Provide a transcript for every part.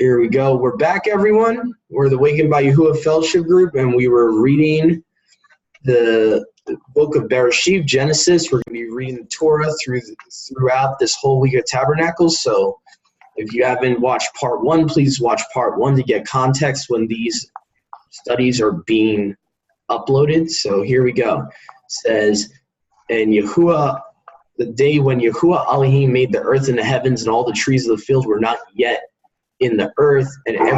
Here we go. We're back, everyone. We're the Wakened by Yahuwah Fellowship Group, and we were reading the book of Bereshit, Genesis. We're going to be reading the Torah throughout this whole week of Tabernacles. So if you haven't watched part one, please watch part one to get context when these studies are being uploaded. So here we go. It says, and Yahuwah, the day when Yahuwah Elohim made the earth and the heavens and all the trees of the field were not yet in the earth, and every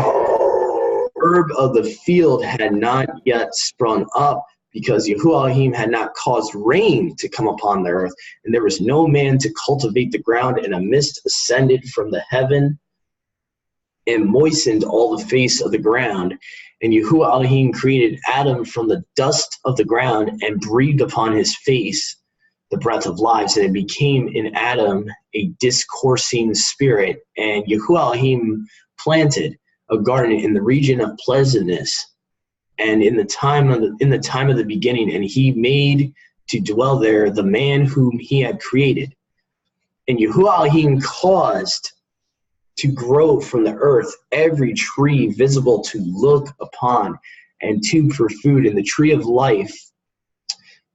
herb of the field had not yet sprung up, because Yahuwah Elohim had not caused rain to come upon the earth, and there was no man to cultivate the ground, and a mist ascended from the heaven and moistened all the face of the ground. And Yahuwah Elohim created Adam from the dust of the ground and breathed upon his face the breath of lives, and it became in Adam a discoursing spirit. And Yahuwah Elohim planted a garden in the region of pleasantness, and in the time of the beginning, and he made to dwell there the man whom he had created. And Yahuwah Elohim caused to grow from the earth every tree visible to look upon, and for food, and the tree of life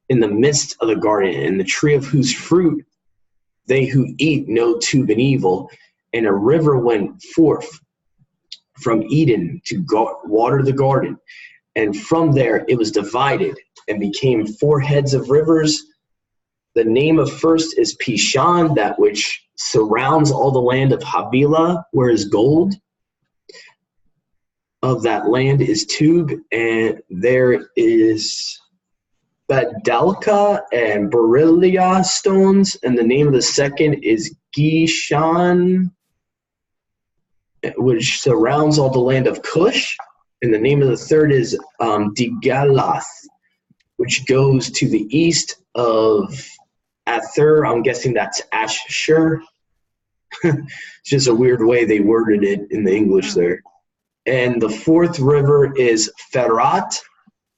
in the midst of the garden, and the tree of whose fruit they who eat know good and evil. And a river went forth from Eden to water the garden, and from there it was divided and became four heads of rivers. The name of first is Pishon, that which surrounds all the land of Havilah, where is gold. Of that land is Tube, and there is Badalka and Beryllia stones, and the name of the second is Gishon, which surrounds all the land of Cush, and the name of the third is Digalath, which goes to the east of Ather. I'm guessing that's Ashur. It's just a weird way they worded it in the English there. And the fourth river is Ferat.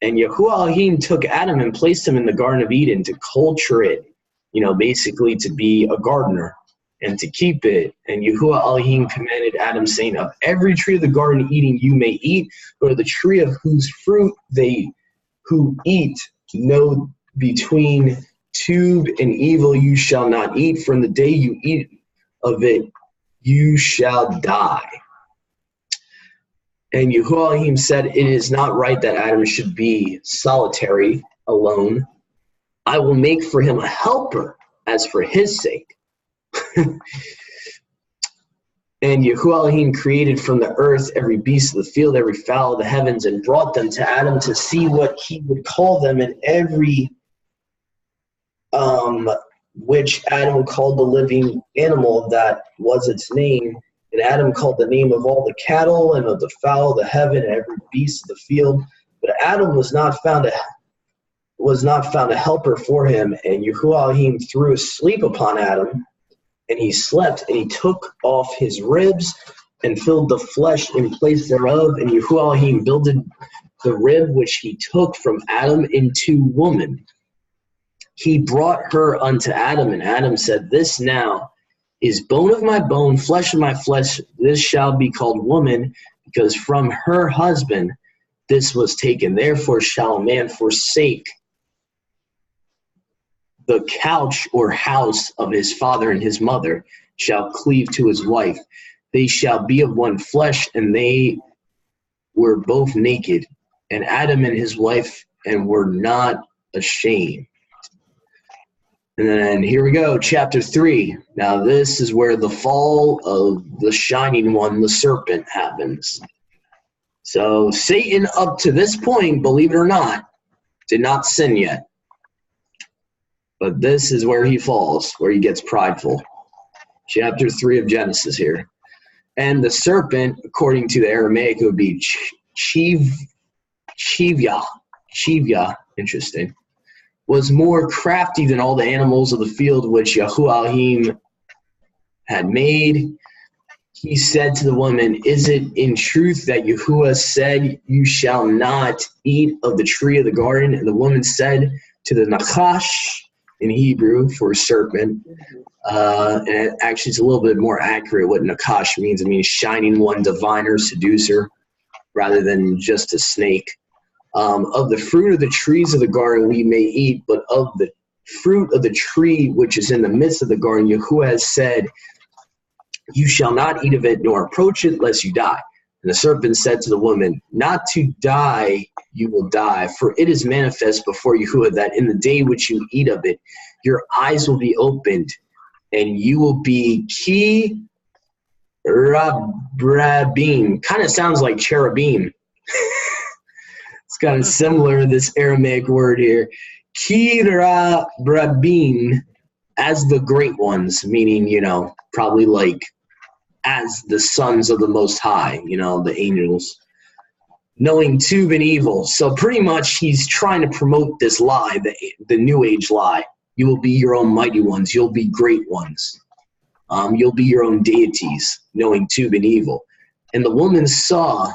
And Yahuwah Elohim took Adam and placed him in the Garden of Eden to culture it, basically to be a gardener and to keep it. And Yahuwah Elohim commanded Adam, saying, of every tree of the Garden of Eden you may eat, but of the tree of whose fruit they who eat know between good and evil you shall not eat. From the day you eat of it, you shall die. And Yahuwah Elohim said, it is not right that Adam should be solitary, alone. I will make for him a helper, as for his sake. And Yahuwah Elohim created from the earth every beast of the field, every fowl of the heavens, and brought them to Adam to see what he would call them, and every which Adam called the living animal, that was its name. And Adam called the name of all the cattle and of the fowl of the heaven and every beast of the field. But Adam was not found a helper for him. And Yahuwah Elohim threw a sleep upon Adam, and he slept, and he took off his ribs and filled the flesh in place thereof. And Yahuwah Elohim builded the rib which he took from Adam into woman. He brought her unto Adam, and Adam said, this now is bone of my bone, flesh of my flesh. This shall be called woman, because from her husband this was taken. Therefore shall a man forsake the couch or house of his father and his mother, shall cleave to his wife. They shall be of one flesh, and they were both naked, and Adam and his wife, and were not ashamed. And then here we go, chapter 3. Now this is where the fall of the shining one, the serpent, happens. So Satan, up to this point, believe it or not, did not sin yet. But this is where he falls, where he gets prideful. Chapter 3 of Genesis here. And the serpent, according to the Aramaic, it would be Chivya, interesting, was more crafty than all the animals of the field which Yahuwah Elohim had made. He said to the woman, is it in truth that Yahuwah said, you shall not eat of the tree of the garden? And the woman said to the Nachash, in Hebrew for serpent. And it actually is a little bit more accurate what Nakash means. It means shining one, diviner, seducer, rather than just a snake. Of the fruit of the trees of the garden we may eat, but of the fruit of the tree which is in the midst of the garden, Yahuwah has said, you shall not eat of it, nor approach it, lest you die. And the serpent said to the woman, not to die you will die, for it is manifest before Yahuwah that in the day which you eat of it, your eyes will be opened, and you will be ki rabrabim. Kind of sounds like cherubim. It's kind of similar, this Aramaic word here. Ki rabrabim, as the great ones, meaning, probably like as the sons of the Most High, the angels. Knowing tube and evil. So pretty much he's trying to promote this lie, the New Age lie. You will be your own mighty ones. You'll be great ones. You'll be your own deities, knowing tube and evil. And the woman saw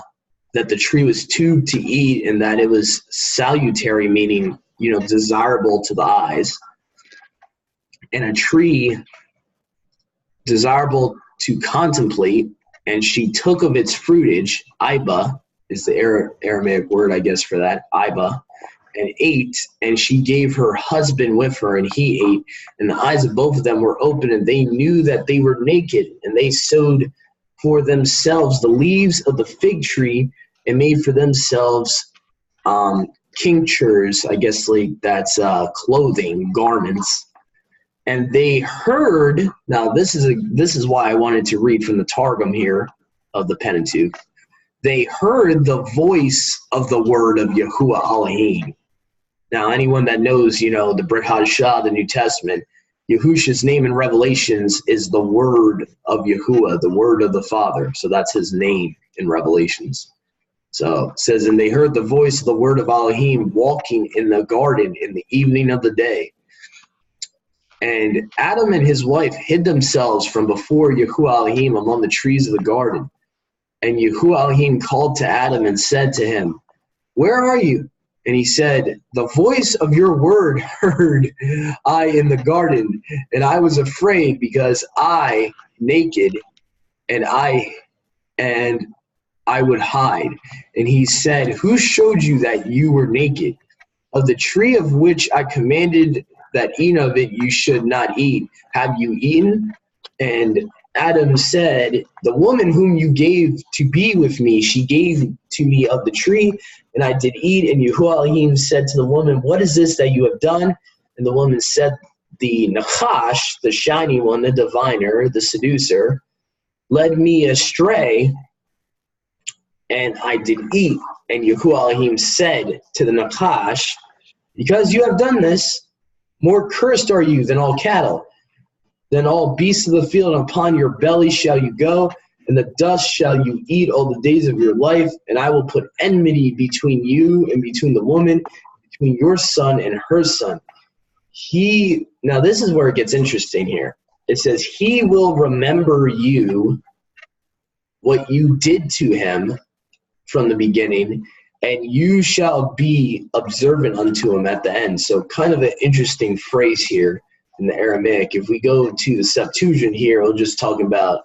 that the tree was tube to eat and that it was salutary, meaning, desirable to the eyes, and a tree desirable to contemplate, and she took of its fruitage, iba is the Aramaic word, I guess, for that, iba, and ate, and she gave her husband with her, and he ate, and the eyes of both of them were open, and they knew that they were naked, and they sewed for themselves the leaves of the fig tree, and made for themselves cinctures, I guess, like that's clothing, garments. And they heard, now this is why I wanted to read from the Targum here of the Pentateuch. They heard the voice of the word of Yahuwah Elohim. Now, anyone that knows, the Brit Hadashah, the New Testament, Yahusha's name in Revelations is the word of Yahuwah, the word of the Father. So that's his name in Revelations. So it says, and they heard the voice of the word of Elohim walking in the garden in the evening of the day. And Adam and his wife hid themselves from before Yahuwah Elohim among the trees of the garden. And Yahuwah Elohim called to Adam and said to him, where are you? And he said, the voice of your word heard I in the garden, and I was afraid because I, naked, and I would hide. And he said, who showed you that you were naked? Of the tree of which I commanded that eat of it you should not eat, have you eaten? And Adam said, the woman whom you gave to be with me, she gave to me of the tree, and I did eat. And Yahuwah Elohim said to the woman, what is this that you have done? And the woman said, the Nachash, the shiny one, the diviner, the seducer, led me astray, and I did eat. And Yahuwah Elohim said to the Nachash, because you have done this, more cursed are you than all cattle. Then all beasts of the field, and upon your belly shall you go, and the dust shall you eat all the days of your life. And I will put enmity between you and between the woman, between your son and her son. Now this is where it gets interesting here. It says, he will remember you, what you did to him from the beginning, and you shall be observant unto him at the end. So kind of an interesting phrase here in the Aramaic. If we go to the Septuagint here, we'll just talk about,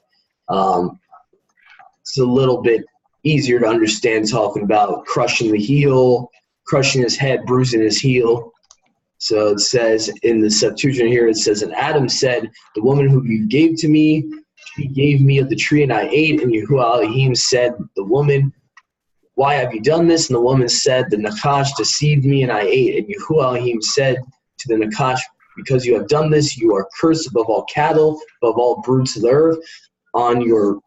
it's a little bit easier to understand, talking about crushing the heel, crushing his head, bruising his heel. So it says in the Septuagint here, it says, and Adam said, the woman whom you gave to me, she gave me of the tree, and I ate. And Yahuwah Elohim said, the woman, why have you done this? And the woman said, the Nakash deceived me, and I ate. And Yahuwah Elohim said to the Nakash, because you have done this, you are cursed above all cattle, above all brutes of the earth. On your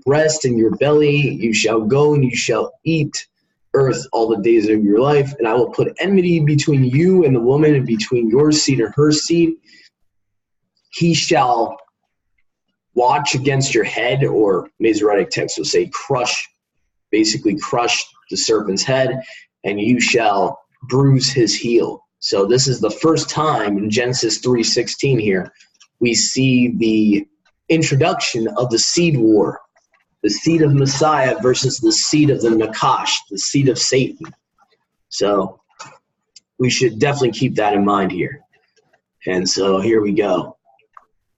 breast and your belly you shall go, and you shall eat earth all the days of your life. And I will put enmity between you and the woman, and between your seed and her seed. He shall watch against your head, or Masoretic text will say crush the serpent's head, and you shall bruise his heel. So this is the first time in Genesis 3:16 here we see the introduction of the seed war, the seed of Messiah versus the seed of the Nakash, the seed of Satan. So we should definitely keep that in mind here. And so here we go.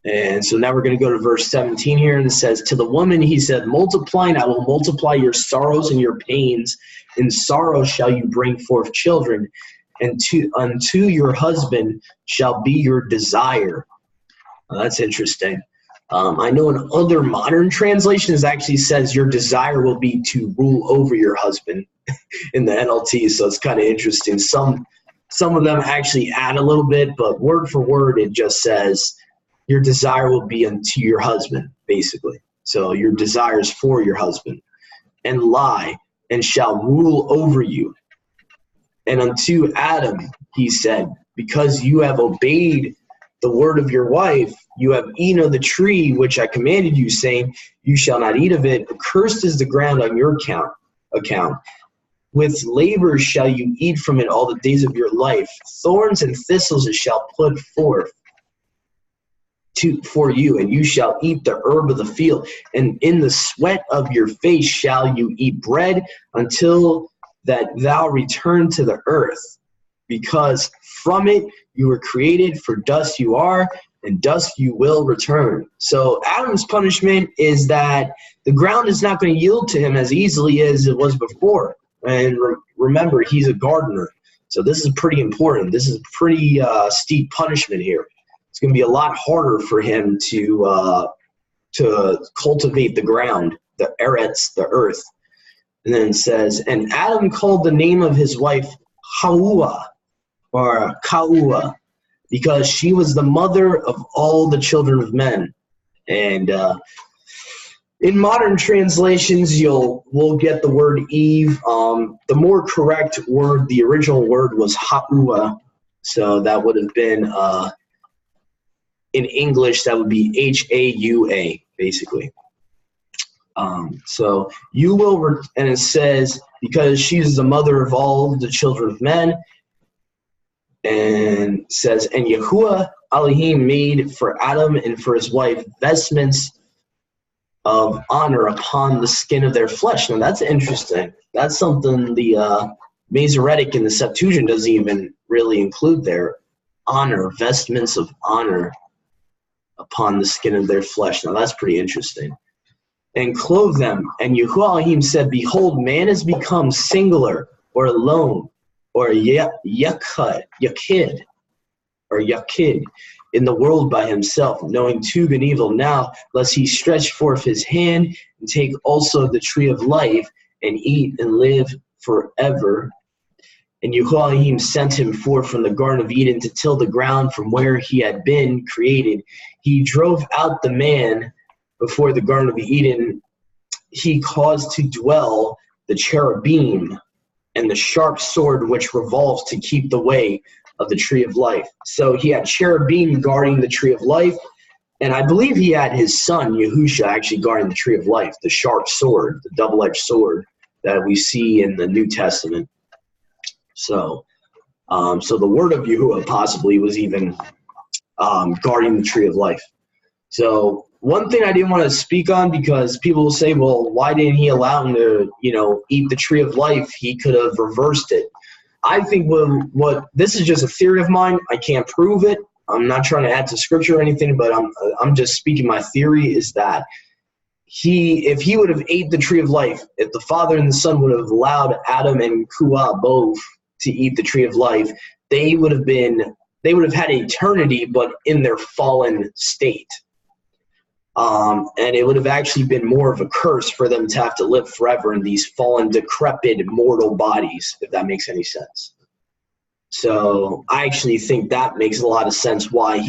And so now we're going to go to verse 17 here, and it says, to the woman he said, multiply, and I will multiply your sorrows and your pains. In sorrow shall you bring forth children, and unto your husband shall be your desire. Well, that's interesting. I know in other modern translations actually says your desire will be to rule over your husband in the NLT, so it's kind of interesting. Some of them actually add a little bit, but word for word it just says your desire will be unto your husband, basically. So your desires for your husband. And lie, and shall rule over you. And unto Adam he said, because you have obeyed the word of your wife, you have eaten of the tree which I commanded you, saying, you shall not eat of it. Cursed is the ground on your account. With labor shall you eat from it all the days of your life. Thorns and thistles it shall put forth for you, and you shall eat the herb of the field. And in the sweat of your face shall you eat bread until that thou return to the earth, because from it you were created, for dust you are, and dust you will return. So Adam's punishment is that the ground is not going to yield to him as easily as it was before. And remember, he's a gardener. So this is pretty important. This is pretty steep punishment here. It's going to be a lot harder for him to cultivate the ground, the eretz, the earth. And then it says, and Adam called the name of his wife Hawwa, or Ka'ua, because she was the mother of all the children of men. And in modern translations, we'll get the word Eve. The more correct word, the original word was Ha'ua. So that would have been, in English, that would be H-A-U-A, basically. So you will, and it says, because she is the mother of all the children of men, and says, and Yahuwah Elohim made for Adam and for his wife vestments of honor upon the skin of their flesh. Now that's interesting. That's something the Masoretic and the Septuagint doesn't even really include there. Honor, vestments of honor upon the skin of their flesh. Now that's pretty interesting. And clothe them. And Yahuwah Elohim said, behold, man has become singular or alone, or yakid, or yakid, in the world by himself, knowing good and evil. Now, lest he stretch forth his hand and take also the tree of life and eat and live forever. And Yahuwah Elohim sent him forth from the Garden of Eden to till the ground from where he had been created. He drove out the man before the Garden of Eden. He caused to dwell the cherubim and the sharp sword which revolves to keep the way of the tree of life. So he had cherubim guarding the tree of life, and I believe he had his son Yahusha actually guarding the tree of life, the sharp sword, the double-edged sword that we see in the New Testament. So the word of Yahuwah possibly was even guarding the tree of life. So one thing I didn't want to speak on, because people will say, well, why didn't he allow him to, eat the tree of life? He could have reversed it. I think what this is just a theory of mine. I can't prove it. I'm not trying to add to scripture or anything, but I'm just speaking my theory is that if he would have ate the tree of life, if the Father and the Son would have allowed Adam and Kuah both to eat the tree of life, they would have had eternity, but in their fallen state. And it would have actually been more of a curse for them to have to live forever in these fallen, decrepit, mortal bodies, if that makes any sense. So I actually think that makes a lot of sense why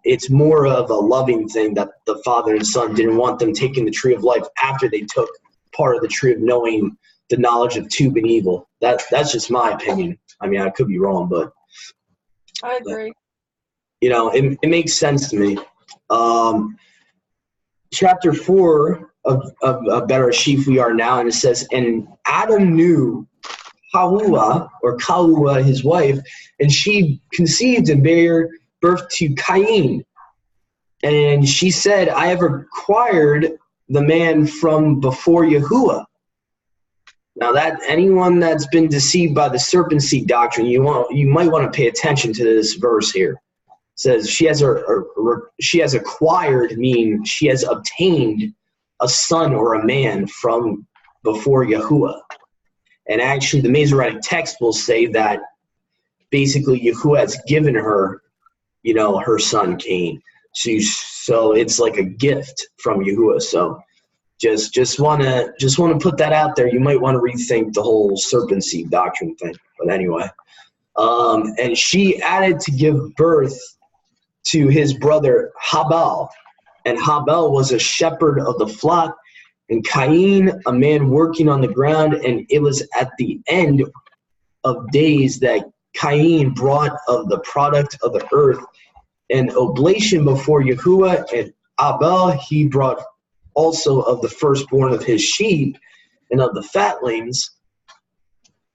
it's more of a loving thing that the Father and Son didn't want them taking the tree of life after they took part of the tree of knowing the knowledge of good and evil. That's just my opinion. I mean, I could be wrong, but I agree. It makes sense to me. Chapter 4 of Bereshith we are now, and it says, and Adam knew Hawwa, or Ka'ua, his wife, and she conceived and bare birth to Cain. And she said, I have acquired the man from before Yahuwah. Now that anyone that's been deceived by the serpent seed doctrine, you might want to pay attention to this verse here. It says she has acquired, meaning she has obtained a son or a man from before Yahuwah. And actually, the Masoretic text will say that basically Yahuwah has given her, her son Cain. So it's like a gift from Yahuwah. So just want to put that out there. You might want to rethink the whole serpent seed doctrine thing. But anyway, and she added to give birth to his brother Habal, and Habal was a shepherd of the flock, and Cain a man working on the ground. And it was at the end of days that Cain brought of the product of the earth an oblation before Yahuwah, and Abel he brought also of the firstborn of his sheep and of the fatlings.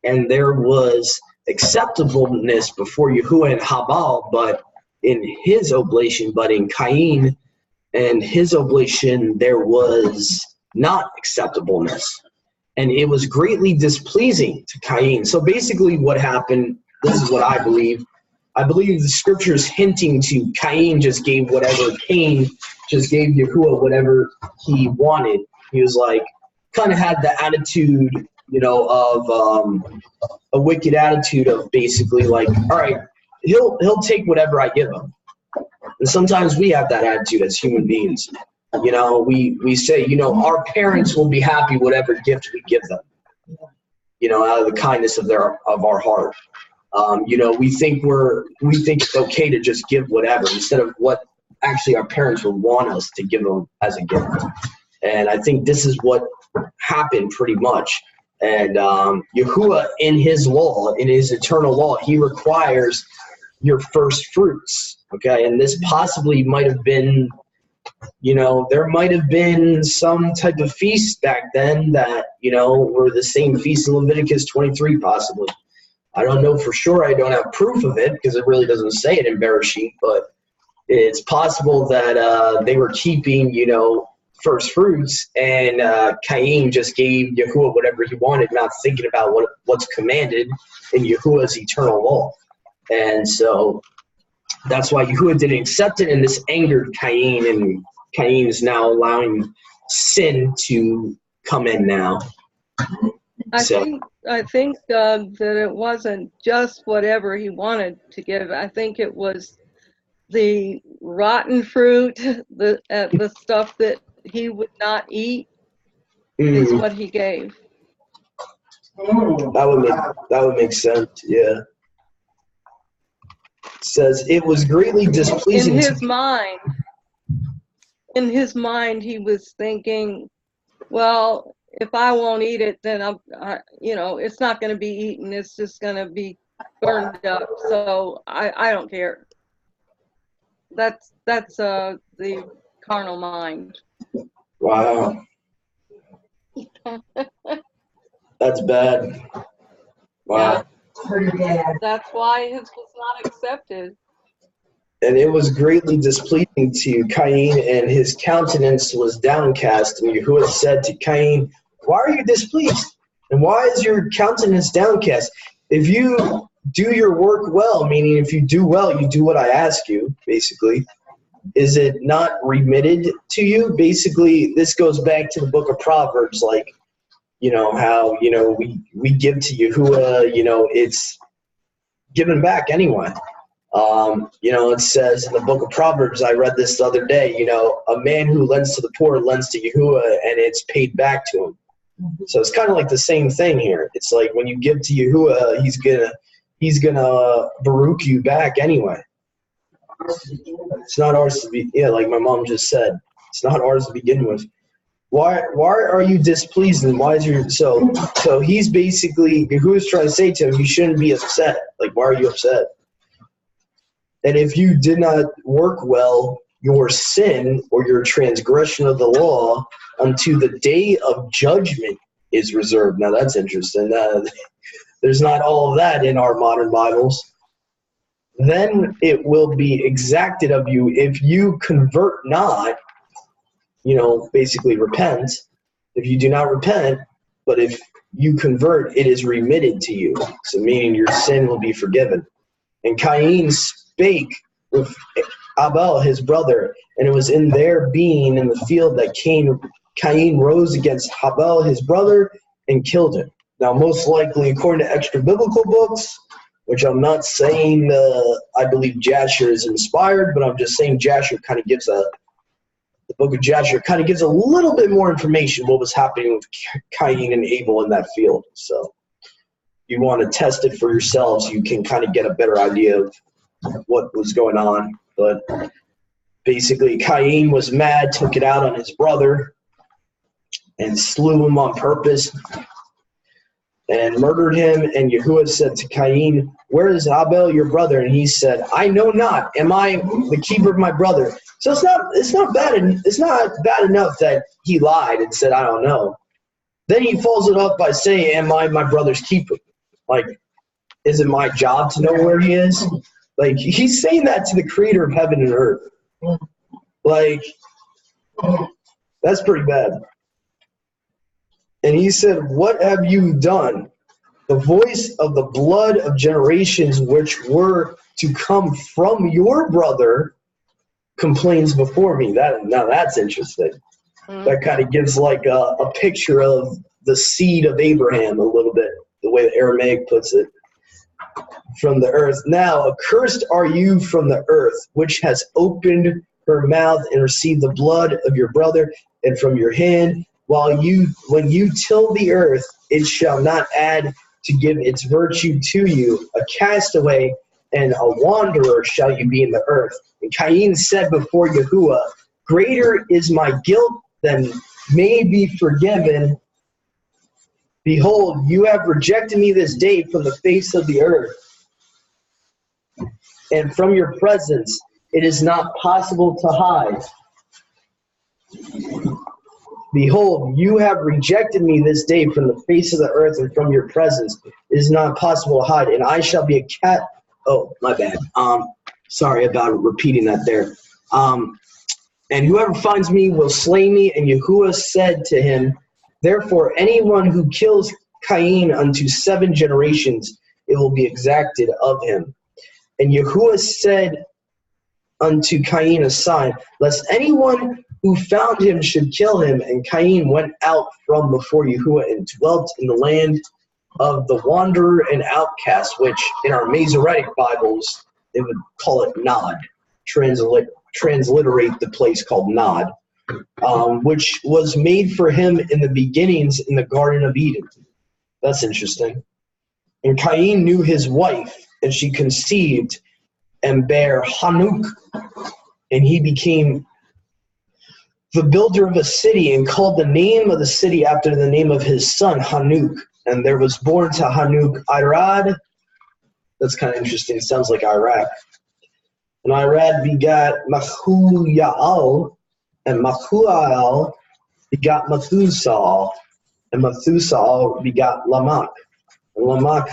And there was acceptableness before Yahuwah and Habal, but in his oblation, but in Cain and his oblation there was not acceptableness, and it was greatly displeasing to Cain. So basically what happened, this is what I believe the scripture is hinting to Cain just gave whatever, Cain just gave Yahuwah whatever he wanted. He was like, kind of had the attitude, of a wicked attitude of basically like, all right, he'll take whatever I give him. And sometimes we have that attitude as human beings. We say, our parents will be happy whatever gift we give them, out of the kindness of our heart. We think it's okay to just give whatever instead of what actually our parents would want us to give them as a gift. And I think this is what happened pretty much. And Yahuwah, in his law, in his eternal law, he requires your first fruits. Okay, and this possibly might have been, there might have been some type of feast back then that, were the same feast in Leviticus 23 possibly. I don't know for sure. I don't have proof of it because it really doesn't say it in Bereshit, but it's possible that they were keeping, first fruits, and Cain just gave Yahuwah whatever he wanted, not thinking about what's commanded in Yahuwah's eternal law. And so that's why Yahuwah didn't accept it, and this angered Cain, and Cain is now allowing sin to come in now. I think that it wasn't just whatever he wanted to give. I think it was the rotten fruit, the stuff that he would not eat is what he gave. That would make sense. Yeah. It says it was greatly displeasing. In his mind, he was thinking, well, if I won't eat it, then it's not going to be eaten. It's just going to be burned up. So I don't care. That's the carnal mind. Wow. That's bad. Wow. Yeah. That's why his was not accepted. And it was greatly displeasing to Cain, and his countenance was downcast. And Yahuwah said to Cain, why are you displeased? And why is your countenance downcast? If you do your work well, meaning if you do well, you do what I ask you, basically, is it not remitted to you? Basically, this goes back to the book of Proverbs, like, how, we give to Yahuwah, it's given back anyway. It says in the book of Proverbs, I read this the other day, a man who lends to the poor lends to Yahuwah, and it's paid back to him. So it's kind of like the same thing here. It's like when you give to Yahuwah, he's gonna baruch you back anyway. It's not ours to be, like my mom just said, it's not ours to begin with. Why are you displeased, and why is your so he's basically, Yahuwah's trying to say to him, you shouldn't be upset. Like, why are you upset? And if you did not work well, your sin or your transgression of the law unto the day of judgment is reserved. Now that's interesting. There's not all of that in our modern Bibles. Then it will be exacted of you if you convert not, basically repent. If you do not repent, but if you convert, it is remitted to you. So meaning your sin will be forgiven. And Cain spake with Abel his brother, and it was in their being in the field that Cain rose against Abel his brother and killed him. Now, most likely, according to extra biblical books, which I'm not saying I believe Jasher is inspired, but I'm just saying Jasher kind of gives the book of Jasher kind of gives a little bit more information what was happening with Cain and Abel in that field. So you want to test it for yourselves, you can kind of get a better idea of what was going on. But basically, Cain was mad, took it out on his brother, and slew him on purpose, and murdered him. And Yahuwah said to Cain, "Where is Abel your brother?" And he said, "I know not. Am I the keeper of my brother?" So it's not bad enough that he lied and said, "I don't know." Then he follows it up by saying, "Am I my brother's keeper?" Like, is it my job to know where he is? Like, he's saying that to the creator of heaven and earth. Like, that's pretty bad. And he said, "What have you done? The voice of the blood of generations which were to come from your brother complains before me." Now that's interesting. That kind of gives like a picture of the seed of Abraham a little bit, the way the Aramaic puts it. From the earth. Now, accursed are you from the earth, which has opened her mouth and received the blood of your brother, and from your hand, when you till the earth, it shall not add to give its virtue to you. A castaway and a wanderer shall you be in the earth. And Cain said before Yahuwah, "Greater is my guilt than may be forgiven. Behold, you have rejected me this day from the face of the earth, and from your presence it is not possible to hide. Behold, you have rejected me this day from the face of the earth, and from your presence it is not possible to hide. And I shall be a cat." Oh, my bad. Sorry about repeating that there. "And whoever finds me will slay me." And Yahuwah said to him, "Therefore, anyone who kills Cain unto 7 generations, it will be exacted of him." And Yahuwah said unto Cain a sign, lest anyone who found him should kill him. And Cain went out from before Yahuwah and dwelt in the land of the wanderer and outcast, which in our Masoretic Bibles, they would call it Nod, transliterate the place called Nod, which was made for him in the beginnings in the Garden of Eden. That's interesting. And Cain knew his wife, and she conceived and bare Hanuk, and he became the builder of a city and called the name of the city after the name of his son, Hanuk. And there was born to Hanuk Irad. That's kind of interesting. It sounds like Iraq. And Irad begat Mahuyael, and Mahuyael begat Methuselah, and Methuselah begat Lamech. And Lamech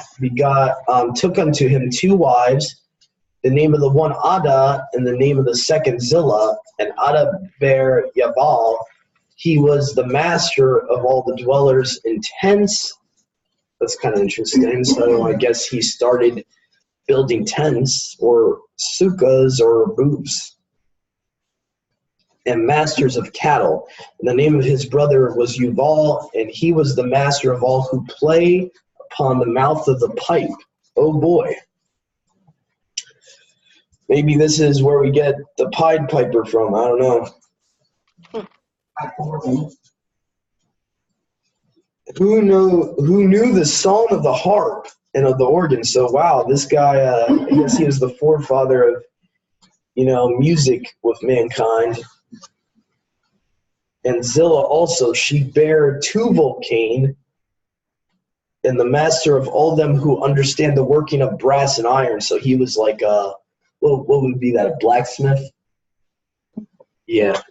took unto him 2 wives, the name of the one Ada, and the name of the second Zillah. And Ada bare Yabal. He was the master of all the dwellers in tents. That's kind of interesting. So I guess he started building tents or sukkahs or booths. And masters of cattle. And the name of his brother was Yuval, and he was the master of all who play upon the mouth of the pipe. Oh boy. Maybe this is where we get the Pied Piper from. I don't know. Who knew the song of the harp and of the organ? So wow, this guy, I guess he was the forefather of, music with mankind. And Zillah also, she bare Tuval Cain, and the master of all them who understand the working of brass and iron. So he was like what would be that, a blacksmith? Yeah.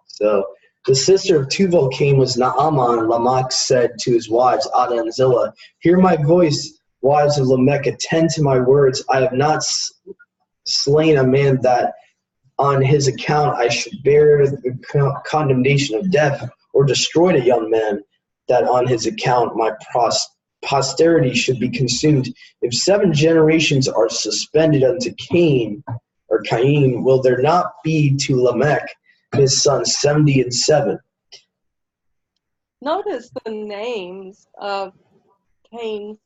So the sister of Tuval Cain was Naamah, and Lamech said to his wives, Ada and Zillah, "Hear my voice, wives of Lamech, attend to my words. I have not slain a man that on his account I should bear the condemnation of death, or destroyed a young man that on his account my posterity should be consumed. If 7 generations are suspended unto Cain, or Cain, will there not be to Lamech his son 70 and 7? Notice the names of Cain's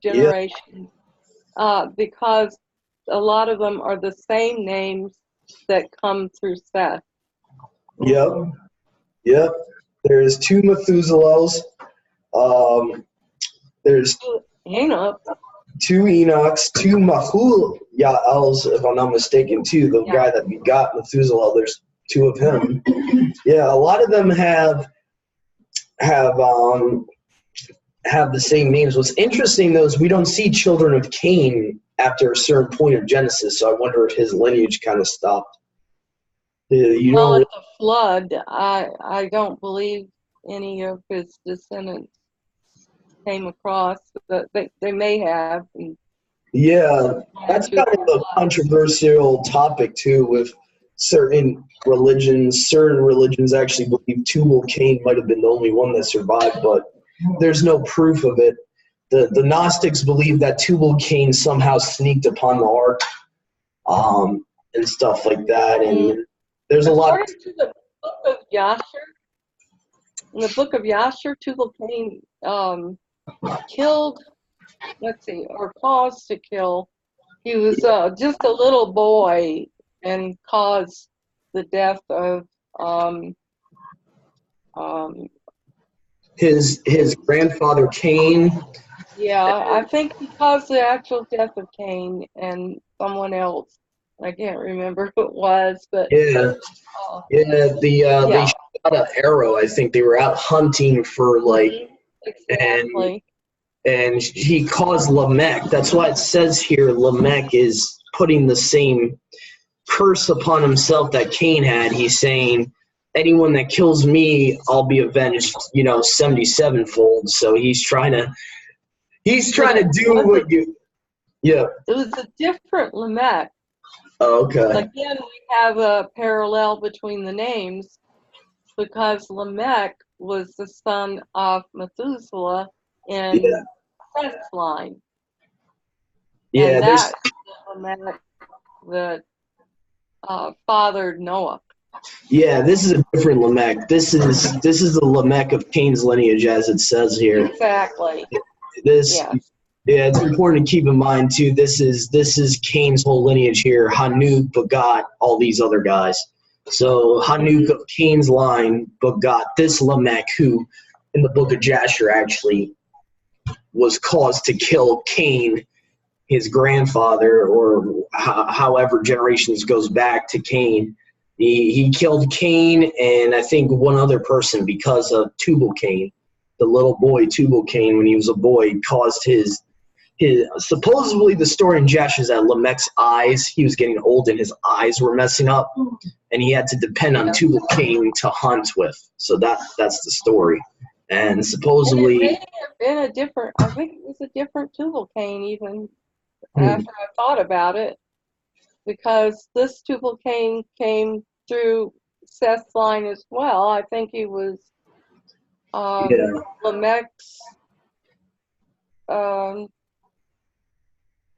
Yeah. generation, because a lot of them are the same names that come through Seth. Yep. Yep. There's 2 Methuselahs. There's Enoch. 2 Enochs, 2 Mahuyaels, if I'm not mistaken, too. The guy that begot Methuselah, there's 2 of him. Yeah, a lot of them have the same names. What's interesting, though, is we don't see children of Cain after a certain point of Genesis, so I wonder if his lineage kind of stopped. At the flood, I don't believe any of his descendants came across, but they may have. Yeah, that's kind of a controversial topic, too, with certain religions. Certain religions actually believe Tubal-Cain might have been the only one that survived, but there's no proof of it. The Gnostics believe that Tubal-Cain somehow sneaked upon the ark, and stuff like that. And there's a lot. According to the book of Yasher, in the book of Yasher, Tubal-Cain killed, or caused to kill. He was just a little boy and caused the death of His grandfather Cain. Yeah, I think he caused the actual death of Cain and someone else. I can't remember who it was, but Yeah. They shot an arrow. I think they were out hunting for exactly. and he caused Lamech. That's why it says here Lamech is putting the same curse upon himself that Cain had. He's saying, anyone that kills me, I'll be avenged, 77-fold. So he's trying to do what you. Yeah. It was a different Lamech. Oh, okay. Again, we have a parallel between the names because Lamech was the son of Methuselah in Seth's line. Yeah, and that's the Lamech that fathered Noah. Yeah, this is a different Lamech. This is the Lamech of Cain's lineage, as it says here. Exactly. Yeah, it's important to keep in mind too. This is Cain's whole lineage here. Hanuk begot all these other guys. So Hanuk of Cain's line begot this Lamech, who, in the book of Jasher, actually was caused to kill Cain, his grandfather, or however generations goes back to Cain. He killed Cain and I think one other person because of Tubal-Cain, the little boy Tubal-Cain, when he was a boy, caused his supposedly the story in Jasher is that Lamech's eyes, he was getting old and his eyes were messing up, and he had to depend on Tubal-Cain to hunt with. So that's the story. And supposedly it may have been a different, I think it was a different Tubal-Cain even after I thought about it, because this Tubal-Cain came through Seth's line as well. I think he was Lamech's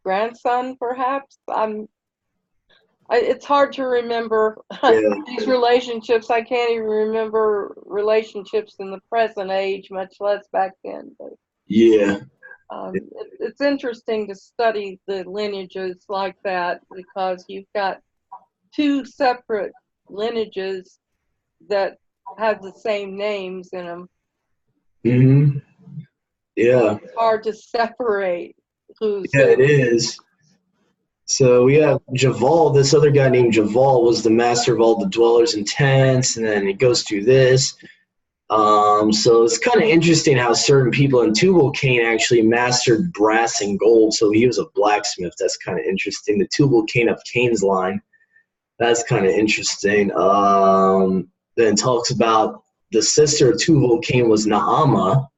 grandson, perhaps. It's hard to remember these relationships. I can't even remember relationships in the present age, much less back then. But, it's interesting to study the lineages like that because you've got two separate lineages that have the same names in them. Mm-hmm. Yeah. It's hard to separate who's who. It is. So we have Javal. This other guy named Javal was the master of all the dwellers in tents, and then it goes through this. So it's kind of interesting how certain people in Tubal-Cain actually mastered brass and gold. So he was a blacksmith. That's kind of interesting. The Tubal-Cain of Cain's line. That's kind of interesting. Then talks about the sister of Tubal-Cain was Naamah.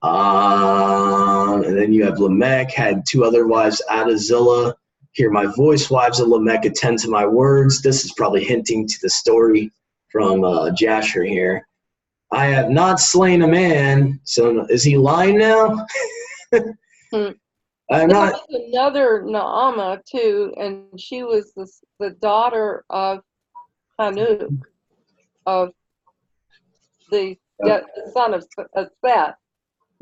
And then you have Lamech, had two other wives, Adazillah. Hear my voice, wives of Lamech, attend to my words. This is probably hinting to the story from Jasher here. I have not slain a man. So is he lying now? I'm There not. was another Naama too, and she was the daughter of Hanuk, of the son of Seth.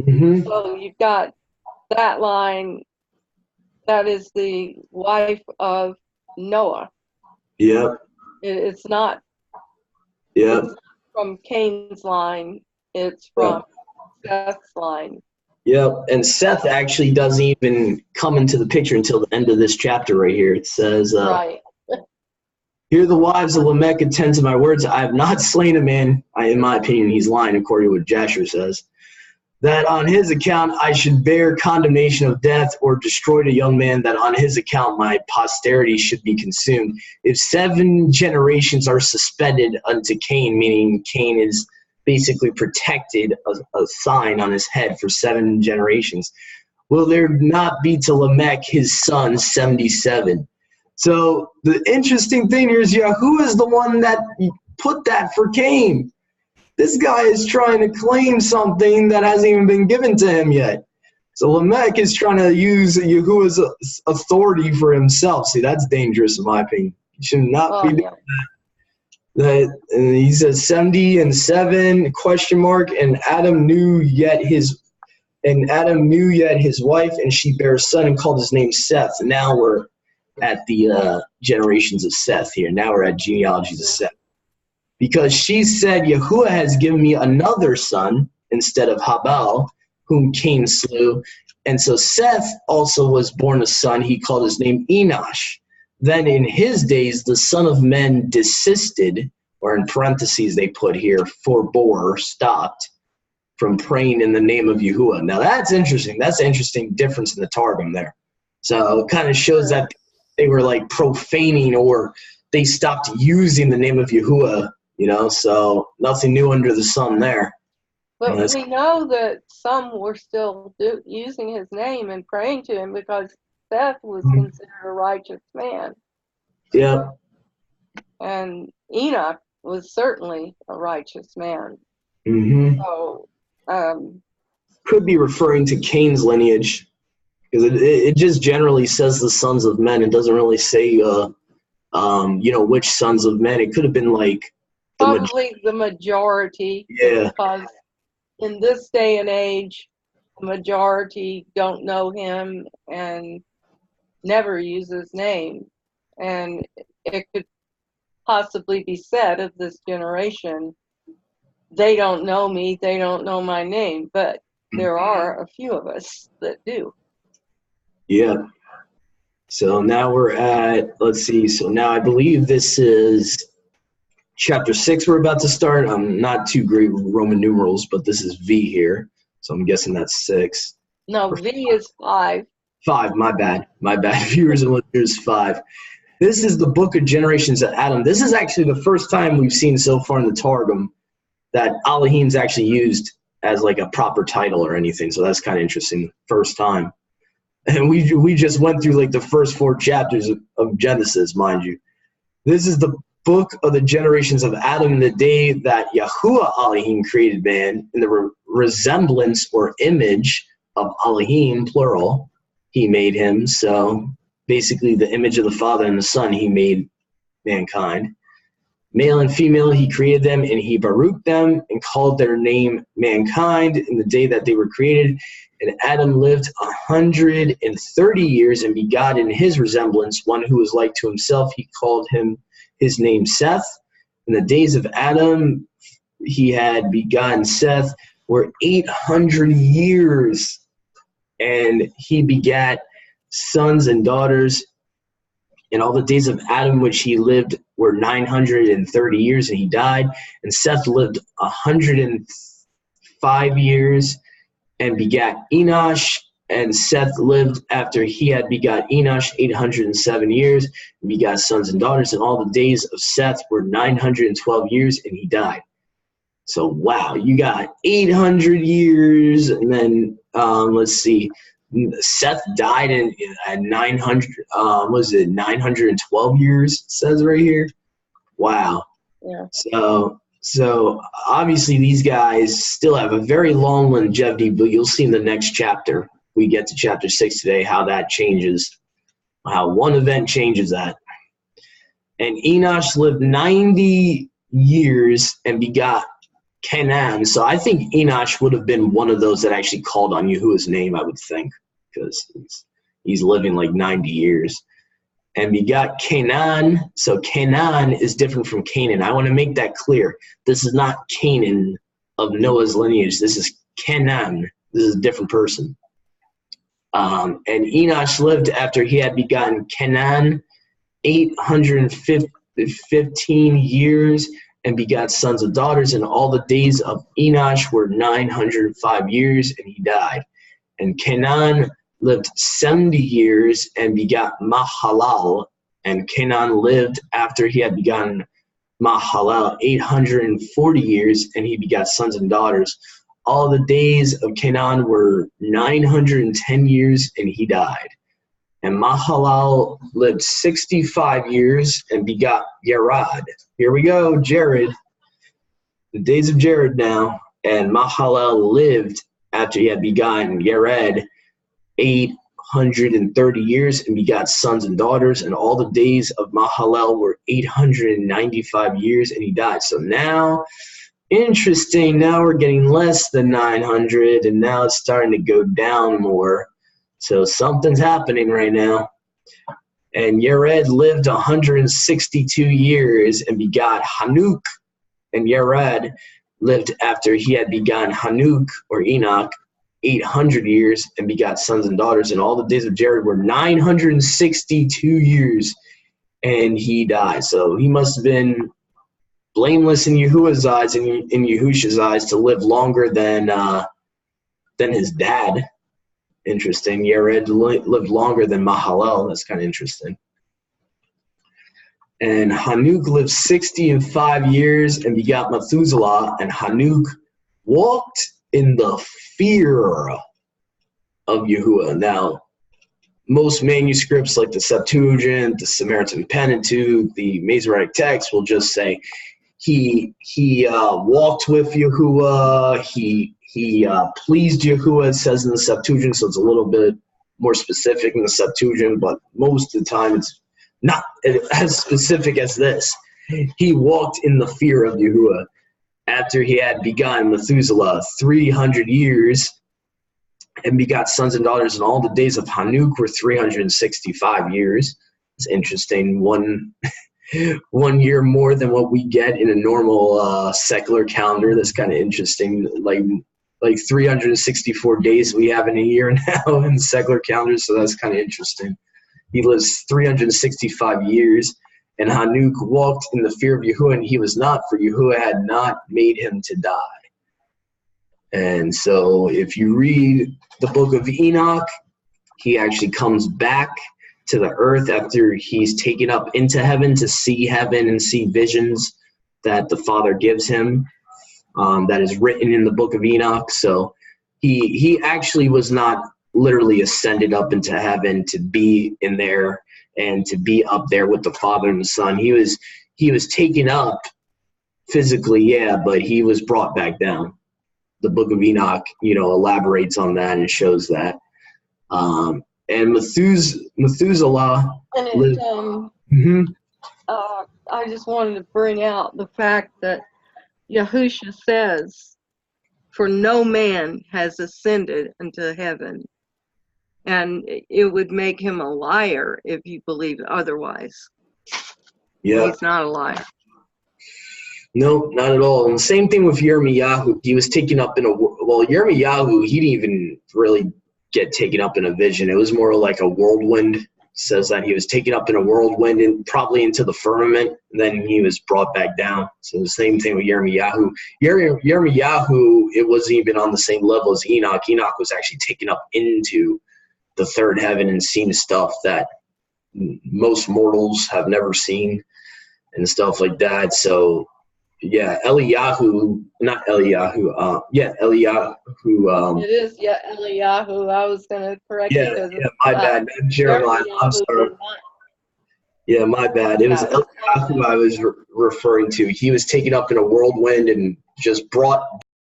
Hmm. So you've got that line. That is the wife of Noah. Yep. It's not. Yep. It's from Cain's line. It's Yep. from Seth's line. Yep. And Seth actually doesn't even come into the picture until the end of this chapter right here. It says, Right. "Here the wives of Lamech attend to my words. I have not slain a man." In my opinion, he's lying, according to what Jasher says. "That on his account I should bear condemnation of death, or destroyed a young man, that on his account my posterity should be consumed. If 7 generations are suspended unto Cain," meaning Cain is basically protected, a sign on his head for 7 generations, "will there not be to Lamech his son 77? So the interesting thing here is Yahuwah is the one that put that for Cain. This guy is trying to claim something that hasn't even been given to him yet. So Lamech is trying to use Yahuwah's authority for himself. See, that's dangerous in my opinion. You should not be doing that. And he says 70 and 7 question mark, and Adam knew yet his wife, and she bare a son and called his name Seth. Now we're at the generations of Seth here. Now we're at genealogies of Seth. Because she said, Yahuwah has given me another son instead of Habal, whom Cain slew. And so Seth also was born a son. He called his name Enosh. Then in his days, the son of men desisted, or in parentheses they put here, forbore, stopped, from praying in the name of Yahuwah. Now that's interesting. That's an interesting difference in the Targum there. So it kind of shows that they were like profaning, or they stopped using the name of Yahuwah, so nothing new under the sun there. But we know that some were still using his name and praying to him, because Seth was considered a righteous man. Yeah. And Enoch was certainly a righteous man. Mm-hmm. So, could be referring to Cain's lineage, because it just generally says the sons of men. It doesn't really say, which sons of men. It could have been like probably the majority. Yeah. Because in this day and age, the majority don't know him and never use his name. And it could possibly be said of this generation, they don't know me, they don't know my name, but there are a few of us that do. Yeah. So now we're at, let's see, so now I believe this is chapter 6 we're about to start. I'm not too great with Roman numerals, but this is V here, so I'm guessing that's 6. No, V is 5. 5, my bad. Viewers and listeners, 5. This is the book of generations of Adam. This is actually the first time we've seen so far in the Targum that Elohim's actually used as like a proper title or anything, so that's kind of interesting. First time. And we just went through like the first 4 chapters of Genesis, mind you. This is the book of the generations of Adam, in the day that Yahuwah Elohim created man in the resemblance or image of Elohim, plural. He made him. So basically the image of the Father and the Son, he made mankind. Male and female, he created them, and he baruched them and called their name mankind in the day that they were created. And Adam lived 130 years and begot in his resemblance one who was like to himself. He called him his name Seth. In the days of Adam, he had begotten Seth, were 800 years, and he begat sons and daughters. And all the days of Adam which he lived were 930 years, and he died. And Seth lived 105 years and begat Enosh. And Seth lived after he had begot Enosh 807 years and begat sons and daughters. And all the days of Seth were 912 years, and he died. So, wow, you got 800 years. And then, let's see, Seth died at 900, 912 years, it says right here. Wow. Yeah. So obviously these guys still have a very long longevity, but you'll see in the next chapter we get to chapter 6 today, how that changes, how one event changes that. And Enosh lived 90 years and begot Canaan. So I think Enosh would have been one of those that actually called on Yahuwah's name, I would think, because he's living like 90 years. And begot Canaan. So Canaan is different from Canaan. I want to make that clear. This is not Canaan of Noah's lineage. This is Canaan. This is a different person. And Enosh lived after he had begotten Canaan 815 years and begot sons and daughters, and all the days of Enosh were 905 years, and he died. And Canaan lived 70 years and begot Mahalal, and Canaan lived after he had begotten Mahalal 840 years, and he begot sons and daughters. All the days of Canaan were 910 years, and he died. And Mahalal lived 65 years and begot Yared. Here we go, Jared. The days of Jared now. And Mahalal lived after he had begotten Yared 830 years and begot sons and daughters. And all the days of Mahalal were 895 years, and he died. So now, interesting, now we're getting less than 900, and now it's starting to go down more. So something's happening right now. And Yared lived 162 years and begot Hanuk. And Yared lived after he had begotten Hanuk, or Enoch, 800 years and begot sons and daughters. And all the days of Jared were 962 years, and he died. So he must have been blameless in Yahuwah's eyes and in Yahusha's eyes to live longer than his dad. Interesting. Yared lived longer than Mahalal. That's kind of interesting. And Hanuk lived 65 years and begot Methuselah. And Hanuk walked in the fear of Yahuwah. Now, most manuscripts like the Septuagint, the Samaritan Pentateuch, the Masoretic text will just say he walked with Yahuwah. He pleased Yahuwah, it says in the Septuagint, so it's a little bit more specific in the Septuagint, but most of the time it's not as specific as this. He walked in the fear of Yahuwah after he had begotten Methuselah 300 years and begot sons and daughters, and all the days of Hanuk were 365 years. It's interesting. One year more than what we get in a normal secular calendar. That's kind of interesting. Like 364 days we have in a year now in the secular calendar, so that's kind of interesting. He lives 365 years, and Hanuk walked in the fear of Yahuwah, and he was not, for Yahuwah had not made him to die. And so if you read the book of Enoch, he actually comes back to the earth after he's taken up into heaven to see heaven and see visions that the Father gives him. That is written in the book of Enoch. So he actually was not literally ascended up into heaven to be in there and to be up there with the Father and the Son. He was taken up physically, yeah, but he was brought back down. The book of Enoch, elaborates on that and shows that. And Methuselah lived. I just wanted to bring out the fact that Yahusha says, "For no man has ascended into heaven," and it would make him a liar if you believe otherwise. Yeah, he's not a liar. No, not at all. And the same thing with Yirmiyahu. He was taken up in Yirmiyahu, he didn't even really get taken up in a vision. It was more like a whirlwind. It says that he was taken up in a whirlwind and probably into the firmament, and then he was brought back down. So the same thing with Yirmiyahu. Yirmiyahu, it wasn't even on the same level as Enoch. Enoch was actually taken up into the third heaven and seen stuff that most mortals have never seen and stuff like that. So yeah, Eliyahu. Eliyahu. It is, Eliyahu. I was going to correct you. Yeah, my bad. Jeremiah, I'm sorry. Yeah, my bad. It was Eliyahu I was referring to. He was taken up in a whirlwind and just brought